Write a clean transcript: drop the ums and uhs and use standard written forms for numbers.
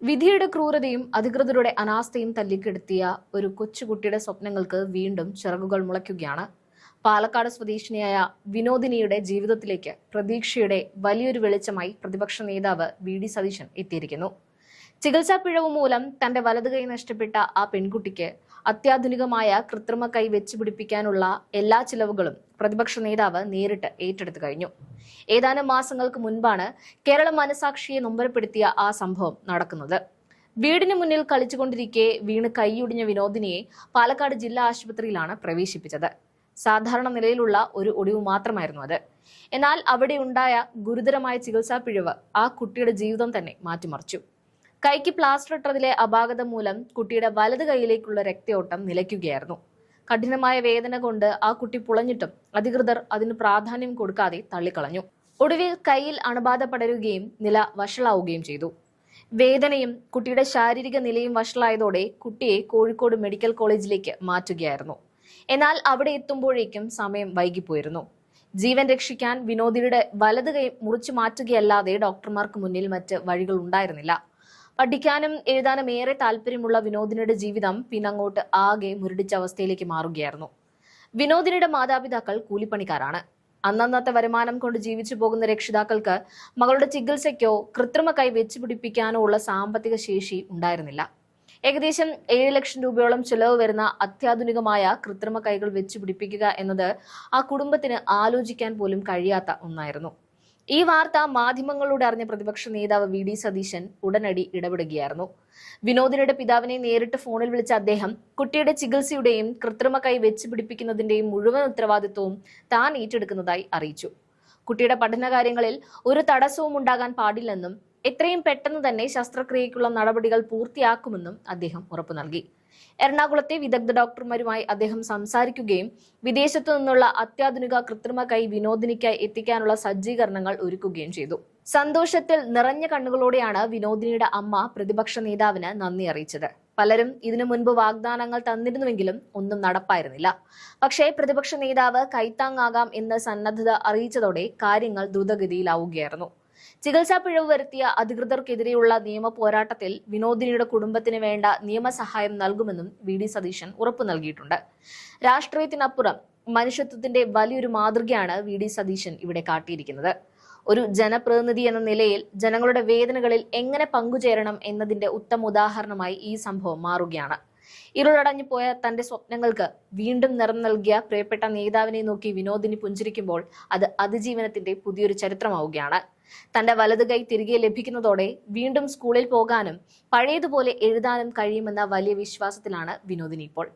വിധിയുടെ ക്രൂരതയും അധികൃതരുടെ അനാസ്ഥയും തല്ലിക്കെടുത്തിയ ഒരു കൊച്ചുകുട്ടിയുടെ സ്വപ്നങ്ങൾക്ക് വീണ്ടും ചിറകുകൾ മുളയ്ക്കുകയാണ്. പാലക്കാട് സ്വദേശിനിയായ വിനോദിനിയുടെ ജീവിതത്തിലേക്ക് പ്രതീക്ഷയുടെ വലിയൊരു വെളിച്ചമായി പ്രതിപക്ഷ നേതാവ് വി.ഡി. സതീശൻ എത്തിയിരിക്കുന്നു. ചികിത്സാ പിഴവ് മൂലം തന്റെ വലതുകൈ നഷ്ടപ്പെട്ട ആ പെൺകുട്ടിക്ക് അത്യാധുനികമായ കൃത്രിമ കൈ വെച്ചുപിടിപ്പിക്കാനുള്ള എല്ലാ ചിലവുകളും പ്രതിപക്ഷ നേതാവ് നേരിട്ട് ഏറ്റെടുത്തു കഴിഞ്ഞു. ഏതാനും മാസങ്ങൾക്ക് മുൻപാണ് കേരള മനസാക്ഷിയെ നൊമ്പരപ്പെടുത്തിയ ആ സംഭവം നടക്കുന്നത്. വീടിന് മുന്നിൽ കളിച്ചുകൊണ്ടിരിക്കെ വീണ് കൈയൊടിഞ്ഞ വിനോദിനിയെ പാലക്കാട് ജില്ലാ ആശുപത്രിയിലാണ് പ്രവേശിപ്പിച്ചത്. സാധാരണ നിലയിലുള്ള ഒരു ഒടിവ് മാത്രമായിരുന്നു അത്. എന്നാൽ അവിടെ ഉണ്ടായ ഗുരുതരമായ ചികിത്സാ പിഴവ് ആ കുട്ടിയുടെ ജീവിതം തന്നെ മാറ്റിമറിച്ചു. കൈക്ക് പ്ലാസ്റ്റർ ഇട്ടതിലെ അപാകത മൂലം കുട്ടിയുടെ വലത് കൈയിലേക്കുള്ള രക്തയോട്ടം നിലയ്ക്കുകയായിരുന്നു. കഠിനമായ വേദന കൊണ്ട് ആ കുട്ടി പുളഞ്ഞിട്ടും അധികൃതർ അതിന് പ്രാധാന്യം കൊടുക്കാതെ തള്ളിക്കളഞ്ഞു. ഒടുവിൽ കൈയിൽ അണുബാധ പടരുകയും നില വഷളാവുകയും ചെയ്തു. വേദനയും കുട്ടിയുടെ ശാരീരിക നിലയും വഷളായതോടെ കുട്ടിയെ കോഴിക്കോട് മെഡിക്കൽ കോളേജിലേക്ക് മാറ്റുകയായിരുന്നു. എന്നാൽ അവിടെ എത്തുമ്പോഴേക്കും സമയം വൈകിപ്പോയിരുന്നു. ജീവൻ രക്ഷിക്കാൻ വിനോദിയുടെ വലത് കൈ മുറിച്ചു മാറ്റുകയല്ലാതെ ഡോക്ടർമാർക്ക് മുന്നിൽ മറ്റ് വഴികൾ ഉണ്ടായിരുന്നില്ല. പഠിക്കാനും എഴുതാനും ഏറെ താല്പര്യമുള്ള വിനോദിനിയുടെ ജീവിതം പിന്നങ്ങോട്ട് ആകെ മുരടിച്ച അവസ്ഥയിലേക്ക് മാറുകയായിരുന്നു. വിനോദിനിയുടെ മാതാപിതാക്കൾ കൂലിപ്പണിക്കാരാണ്. അന്നന്നത്തെ വരുമാനം കൊണ്ട് ജീവിച്ചു പോകുന്ന രക്ഷിതാക്കൾക്ക് മകളുടെ ചികിത്സയ്ക്കോ കൃത്രിമ കൈ വെച്ചുപിടിപ്പിക്കാനോ ഉള്ള സാമ്പത്തിക ശേഷി ഉണ്ടായിരുന്നില്ല. ഏകദേശം 7 ലക്ഷം രൂപയോളം ചിലവ് വരുന്ന അത്യാധുനികമായ കൃത്രിമ കൈകൾ വെച്ചുപിടിപ്പിക്കുക എന്നത് ആ കുടുംബത്തിന് ആലോചിക്കാൻ പോലും കഴിയാത്ത ഒന്നായിരുന്നു. ഈ വാർത്ത മാധ്യമങ്ങളിലൂടെ അറിഞ്ഞ പ്രതിപക്ഷ നേതാവ് വി.ഡി. സതീശൻ ഉടനടി ഇടപെടുകയായിരുന്നു. വിനോദിനിയുടെ പിതാവിനെ നേരിട്ട് ഫോണിൽ വിളിച്ച അദ്ദേഹം കുട്ടിയുടെ ചികിത്സയുടെയും കൃത്രിമ കൈ വെച്ചുപിടിപ്പിക്കുന്നതിന്റെയും മുഴുവൻ ഉത്തരവാദിത്വവും താൻ ഏറ്റെടുക്കുന്നതായി അറിയിച്ചു. കുട്ടിയുടെ പഠനകാര്യങ്ങളിൽ ഒരു തടസ്സവും ഉണ്ടാകാൻ പാടില്ലെന്നും എത്രയും പെട്ടെന്ന് തന്നെ ശസ്ത്രക്രിയയ്ക്കുള്ള നടപടികൾ പൂർത്തിയാക്കുമെന്നും അദ്ദേഹം ഉറപ്പു നൽകി. എറണാകുളത്തെ വിദഗ്ധ ഡോക്ടർമാരുമായി അദ്ദേഹം സംസാരിക്കുകയും വിദേശത്തു നിന്നുള്ള അത്യാധുനിക കൃത്രിമ കൈ വിനോദിനിക്കായി എത്തിക്കാനുള്ള സജ്ജീകരണങ്ങൾ ഒരുക്കുകയും ചെയ്തു. സന്തോഷത്തിൽ നിറഞ്ഞ കണ്ണുകളോടെയാണ് വിനോദിനിയുടെ അമ്മ പ്രതിപക്ഷ നേതാവിന് നന്ദി അറിയിച്ചത്. പലരും ഇതിനു മുൻപ് വാഗ്ദാനങ്ങൾ തന്നിരുന്നുവെങ്കിലും ഒന്നും നടപ്പായിരുന്നില്ല. പക്ഷേ പ്രതിപക്ഷ നേതാവ് കൈത്താങ്ങാകാം എന്ന സന്നദ്ധത അറിയിച്ചതോടെ കാര്യങ്ങൾ ദ്രുതഗതിയിലാവുകയായിരുന്നു. ചികിത്സാ പിഴവ് വരുത്തിയ അധികൃതർക്കെതിരെയുള്ള നിയമ പോരാട്ടത്തിൽ വിനോദിനിയുടെ കുടുംബത്തിന് വേണ്ട നിയമസഹായം നൽകുമെന്നും വി.ഡി. സതീശൻ ഉറപ്പു നൽകിയിട്ടുണ്ട്. രാഷ്ട്രീയത്തിനപ്പുറം മനുഷ്യത്വത്തിന്റെ വലിയൊരു മാതൃകയാണ് വി.ഡി. സതീശൻ ഇവിടെ കാട്ടിയിരിക്കുന്നത്. ഒരു ജനപ്രതിനിധി എന്ന നിലയിൽ ജനങ്ങളുടെ വേദനകളിൽ എങ്ങനെ പങ്കുചേരണം എന്നതിന്റെ ഉത്തമ ഉദാഹരണമായി ഈ സംഭവം മാറുകയാണ്. ഇരുളടഞ്ഞു പോയ തന്റെ സ്വപ്നങ്ങൾക്ക് വീണ്ടും നിറം നൽകിയ പ്രിയപ്പെട്ട നേതാവിനെ നോക്കി വിനോദിനി പുഞ്ചിരിക്കുമ്പോൾ അത് അതിജീവനത്തിന്റെ പുതിയൊരു ചരിത്രമാവുകയാണ്. തന്റെ വലത് കൈ തിരികെ ലഭിക്കുന്നതോടെ വീണ്ടും സ്കൂളിൽ പോകാനും പഴയതുപോലെ എഴുതാനും കഴിയുമെന്ന വലിയ വിശ്വാസത്തിലാണ് വിനോദിനി ഇപ്പോൾ.